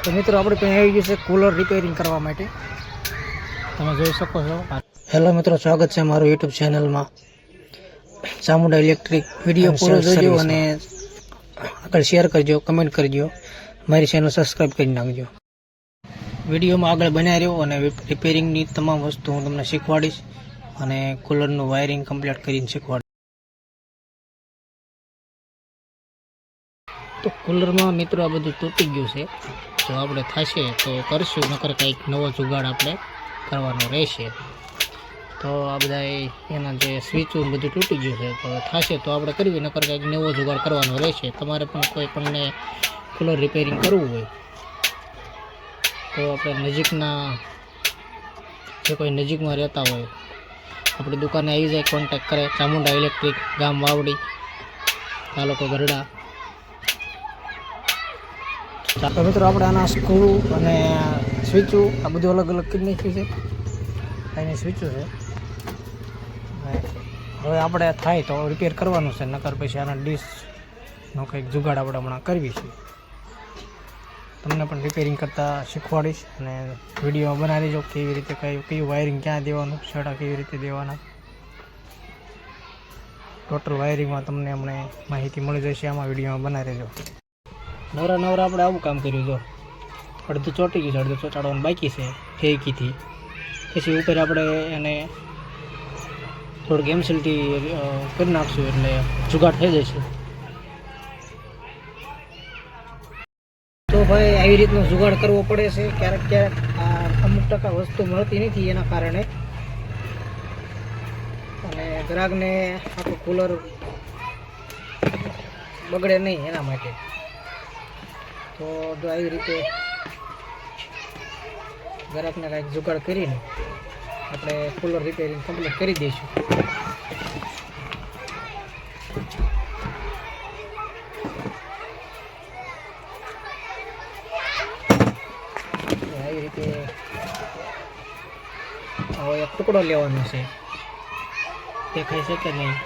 તો મિત્રો આપણે ત્યાં આવી ગયું છે કુલર રિપેરિંગ કરવા માટે, તમે જોઈ શકો છો. હેલો મિત્રો, સ્વાગત છે મારું યુટ્યુબ ચેનલમાં ચામુંડા ઇલેક્ટ્રિક. વિડીયો પૂરો જોજો અને આગળ શેર કરજો, કમેન્ટ કરજો, મારી ચેનલ સબસ્ક્રાઈબ કરી નાખજો. વિડીયોમાં આગળ બન્યા રહ્યો અને રિપેરિંગની તમામ વસ્તુ હું તમને શીખવાડીશ અને કુલરનું વાયરિંગ કમ્પ્લીટ કરીને શીખવાડીશ. તો કુલરમાં મિત્રો આ બધું તૂટી ગયું છે, જો આપણે થશે તો કરશું, નકર કંઈક નવો જુગાડ આપણે કરવાનો રહેશે. તો આ બધા એના જે સ્વિચો બધું તૂટી ગયું છે, તો થશે તો આપણે કરવી, નકર કંઈક નવો જુગાડ કરવાનો રહેશે. તમારે પણ કોઈ પણને કુલર રિપેરિંગ કરવું હોય તો આપણે નજીકના જે કોઈ નજીકમાં રહેતા હોય આપણી દુકાને આવી જાય, કોન્ટેક કરે. ચામુંડા ઇલેક્ટ્રિક, ગામ વાવડી, તાલુકો ગરડા. તો મિત્રો આપણે આના સ્ક્રૂ અને સ્વિચો આ બધું અલગ અલગ કરી નાખ્યું છે. એની સ્વિચો છે. હવે આપણે થાય તો રિપેર કરવાનું છે, નકર પછી આના ડીશનો કંઈક જુગાડ આપણે હમણાં કરવી છે. તમને પણ રિપેરિંગ કરતાં શીખવાડીશ અને વિડીયો બનાવી દેજો કેવી રીતે કયું વાયરિંગ ક્યાં દેવાનું, છેડા કેવી રીતે દેવાના. ટોટલ વાયરિંગમાં તમને અમને માહિતી મળી જશે, આમાં વિડીયોમાં બનાવી દેજો. નવરા આપણે આવું કામ કર્યું. જો અડધું ચોંટી ગયું છે, અડધું ચોંટાડવાનું બાકી છે ફેંકીથી. પછી ઉપર આપણે એને થોડુંક એમસીલથી કરી નાખશું એટલે જુગાડ થઈ જશે. તો ભાઈ આવી રીતનો જુગાડ કરવો પડે છે ક્યારેક. આ અમુક ટકા વસ્તુ મળતી નથી એના કારણે, અને ગ્રાહકને આપણું કુલર બગડે નહીં એના માટે. તો જો આવી રીતે ગ્રાહકને કાંઈક જુગાડ કરીને આપણે કુલર રિપેરિંગ કમ્પ્લીટ કરી દઈશું. આવી રીતે આવો એક ટુકડો લેવાનો છે, દેખાય છે કે નહીં?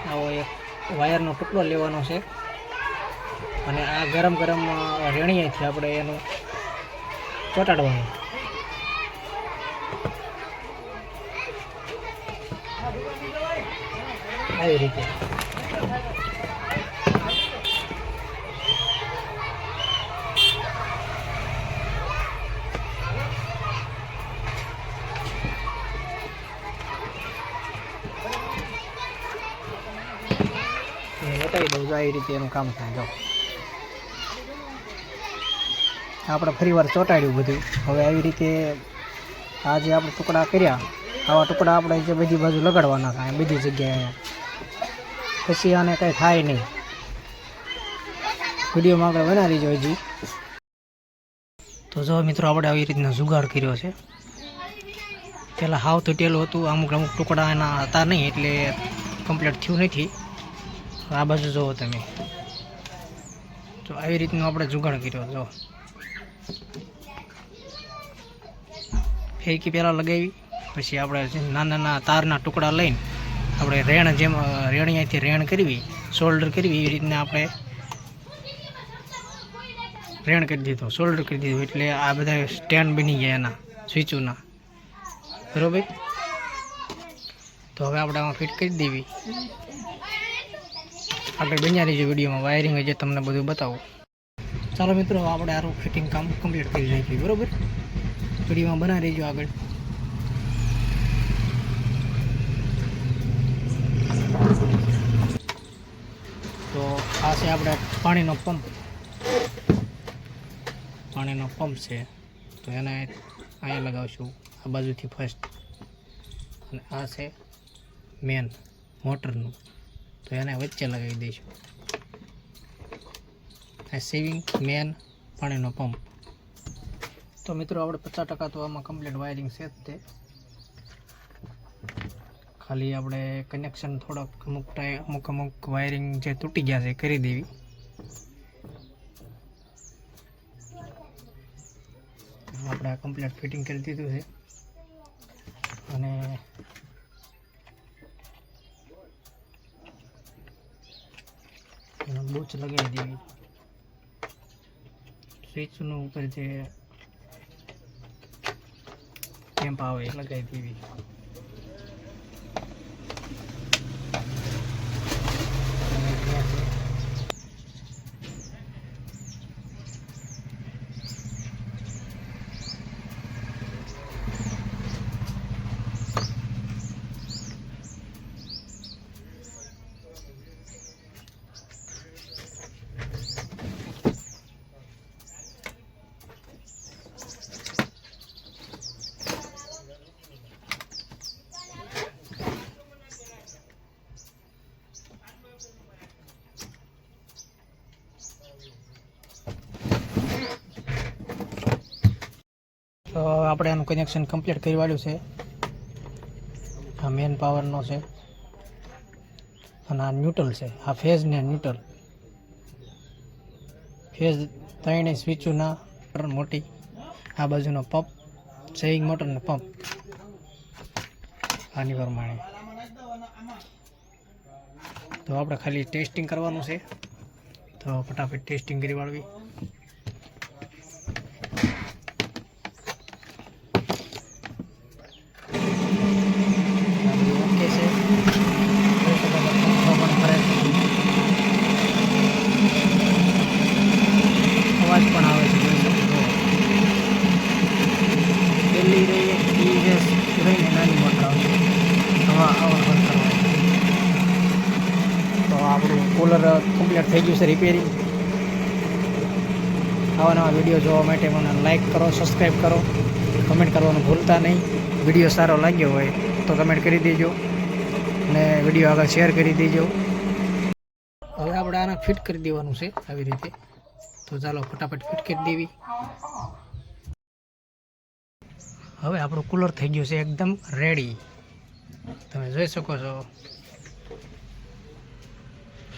આવો એક વાયરનો ટુકડો લેવાનો છે અને આ ગરમ રેણીએથી આપણે એનું ચોંટાડવાનું. આવી રીતે બતાવી દઉં. આવી રીતે એનું કામ થાય. જો આપણે ફરી વાર ચોંટાડ્યું બધું. હવે આવી રીતે આ જે આપણે ટુકડા કર્યા, આવા ટુકડા આપણે જે બધી બાજુ લગાડવાના થાય બધી જગ્યાએ, પછી આને કંઈ થાય નહીં. વિડીયોમાં આગળ બનાવી દેજો હજી. તો જો મિત્રો આપણે આવી રીતના જુગાડ કર્યો છે. પહેલાં હાવ તૂટેલું હતું, અમુક ટુકડા એના હતા નહીં એટલે કમ્પ્લીટ થયું નથી. આ બાજુ જુઓ તમે, તો આવી રીતનું આપણે જુગાડ કર્યો. જો ફેંકી પહેલાં લગાવી, પછી આપણે નાના તારના ટુકડા લઈને આપણે રેણીયાથી રેણ કરવી, શોલ્ડર કરવી, એવી રીતના આપણે રેણ કરી દીધો, શોલ્ડર કરી દીધું. એટલે આ બધા સ્ટેન્ડ બની ગયા એના સ્વિચોના, બરાબર. તો હવે આપણે આમાં ફિટ કરી દેવી. આગળ બન્યા રહીજો વિડીયોમાં, વાયરિંગ જે તમને બધું બતાવું. ચાલો મિત્રો, આપણે આરું ફિટિંગ કામ કમ્પ્લીટ કરી નાખ્યું, બરાબર. વિડીયોમાં બનાવી રહીજો આગળ. તો આ છે આપણે પાણીનો પંપ છે. તો એને અહીંયા લગાવશું આ બાજુથી ફર્સ્ટ, અને આ છે મેન મોટરનું, તો એને વચ્ચે લગાવી દઈશું. આ સેવિંગ મેન પાણીનો પંપ. તો મિત્રો આપણે 50% તો આમાં કમ્પ્લીટ વાયરિંગ છે જ તે. ખાલી આપણે કનેક્શન થોડોક અમુક વાયરિંગ જે તૂટી ગયા છે કરી દેવી. આપણે આ કમ્પ્લીટ ફિટિંગ કરી દીધું છે અને બોચ લગાવી દેવી. સ્વિચનું ઉપર જે કેમ્પ આવે એ લગાવી દેવી. તો આપણે આનું કનેક્શન કમ્પ્લીટ કરી વાળ્યું છે. આ મેન પાવરનો છે અને આ ન્યુટ્રલ છે. આ ફેઝ ને ન્યુટ્રલ. ફેઝ ત્રણેય સ્વિચોના મોટી. આ બાજુનો પંપ, સેવિંગ મોટર ને પંપ આની પ્રમાણે. તો આપણે ખાલી ટેસ્ટિંગ કરવાનું છે. તો ફટાફટ ટેસ્ટિંગ કરી વાળવી. અવાજ પણ આવે છે. પેલી રહીએ રહીને નાની મોટર આવશે. હવા બંધ કરવાની. તો આપણું કુલર કમ્પ્લીટ થઈ ગયું છે રિપેરિંગ. આવા નવા વિડીયો જોવા માટે મને લાઈક કરો, સબસ્ક્રાઈબ કરો, કમેન્ટ કરવાનું ભૂલતા નહીં. વિડીયો સારો લાગ્યો હોય તો કમેન્ટ કરી દેજો અને વિડીયો આગળ શેર કરી દેજો. હવે આપણે આને ફિટ કરી દેવાનું છે આવી રીતે. તો ચાલો ફટાફટ ફિટ કરી દેવી. હવે આપણું કુલર થઈ ગયું છે એકદમ રેડી. તમે જોઈ શકો છો.